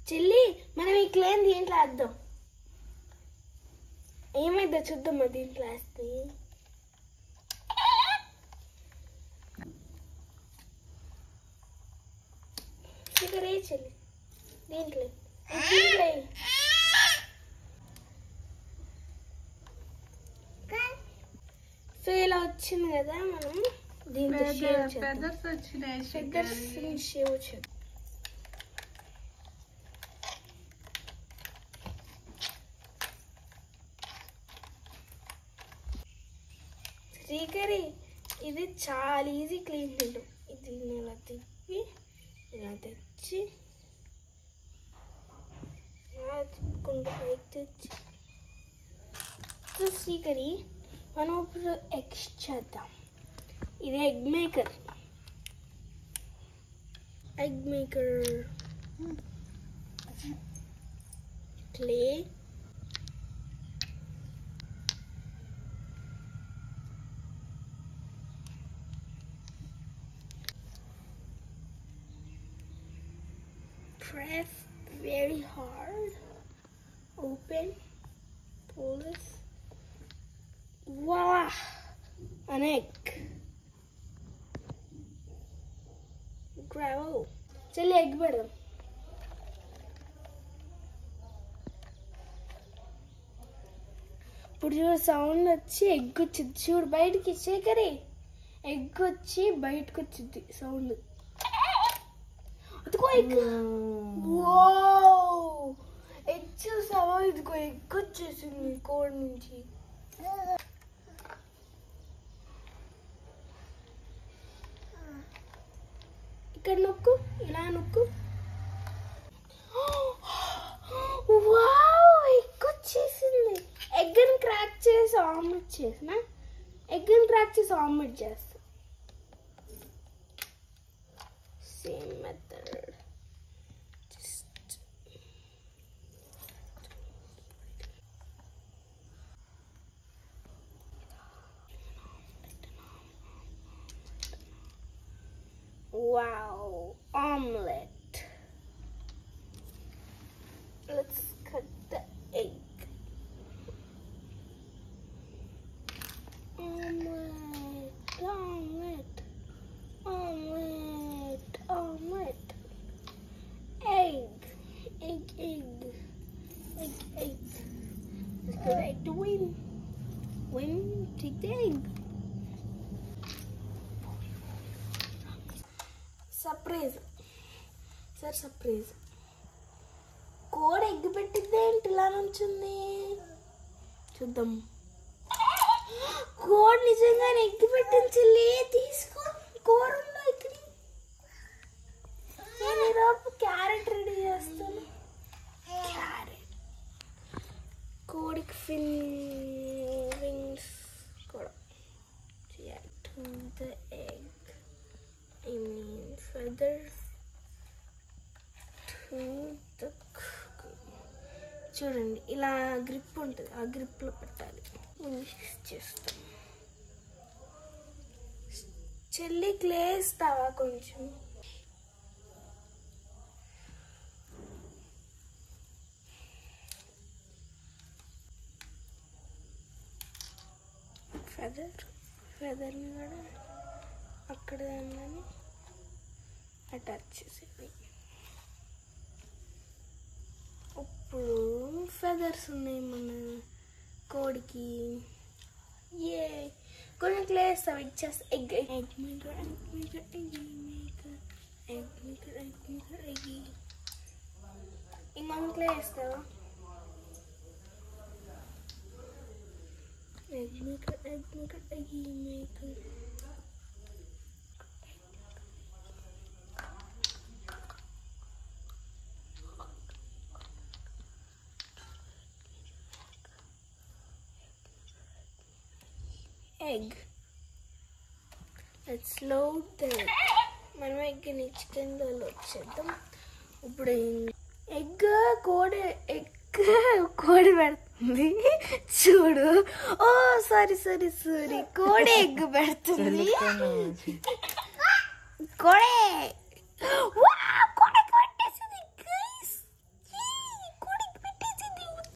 చెల్లి మనం ఈ క్లేన్ దీంట్లో వేద్దాం. ఏమైందో చూద్దామా దీంట్లో వేస్తే. ఇక్కడ ఏ చెల్లి దీంట్లో సో ఇలా వచ్చింది కదా. మనం దీంట్లో ఫెదర్స్ వచ్చినాయి. షేవ్ చేద్దాం. శ్రీకరి ఇది చాలా ఈజీ క్లీన్ చేయడం. ఇది ఇలా తిప్పి ఇలా తెచ్చి తిప్పుకుంటూ పైకి తెచ్చి. సో శ్రీకరి మనం ఇప్పుడు ఎగ్స్ చేద్దాం. ఇది egg maker. Clay, press very hard, open, pull this, voila, an egg. Grab. चलिए egg పెడదాం. ఇప్పుడు చూడు సౌండ్ వచ్చి ఎగ్ వచ్చింది. చూడు బయటికి చేకరి ఎగ్ వచ్చి బయటకు వచ్చింది సౌండ్. అదిగో ఎగ్. ఎగ్ చూసావా? ఇదిగో ఎగ్ వచ్చేసింది కోడి నుంచి. ఇక్కడ నొక్కు, ఇలా నొక్కు. ఎగ్ వచ్చేసింది. ఎగ్ని క్రాక్ చేసి ఆమ్లెట్ చేసిన. ఎగ్ని క్రాక్ చేసి ఆమ్లెట్ చేస్తా. Same method. Wow, omelette. Let's cut the egg. Omelette, omelette, omelette, omelette. Egg, egg, egg, egg, egg. Let's go back to win. Win, take the egg. Surprise sir, surprise. కోడి egg పెట్టిద్దే ఏంటి ఇలా నుంచింది? చూద్దాం. కోడి నిజంగానే egg పెట్టింది చెల్లి. తీసుకో కూర ఉందో ఇక్కడ. నేను ఈరోజు క్యారెట్ రెడీ చేస్తాను. క్యారెట్ కోడికి వింగ్స్ కూడా చేయాలి. To the egg, I mean feathers to the చూడండి ఇలా గ్రిప్ ఉంటుంది. ఆ గ్రిప్లో పెట్టాలి. మిక్స్ చేస్తాం. చెల్లి క్లే ఇస్తావా కొంచెం? ఫెదర్ని కూడా అక్కడ దాన్ని అటాచ్ చేసేది. ఇప్పుడు ఫెదర్స్ ఉన్నాయి మన కోడికి. ఏ కొంచెం క్లే వేస్తావు. ఇచ్చేస్తా. Egg egg maker, egg maker, egg maker, egg maker, egg maker, egg. ఇంకొంచెం క్లే వేస్తావా? Egg maker, egg maker, egg maker. Egg. Let's load the egg. మనం ఎగ్ని చికెన్లో లోడ్ చేద్దాం. ఇప్పుడు ఎగ్ కోడి పెడతాం. చూడు. ఓ సారీ సారీ సారీ, కోడి ఎగ్ పెడుతుంది. కోడే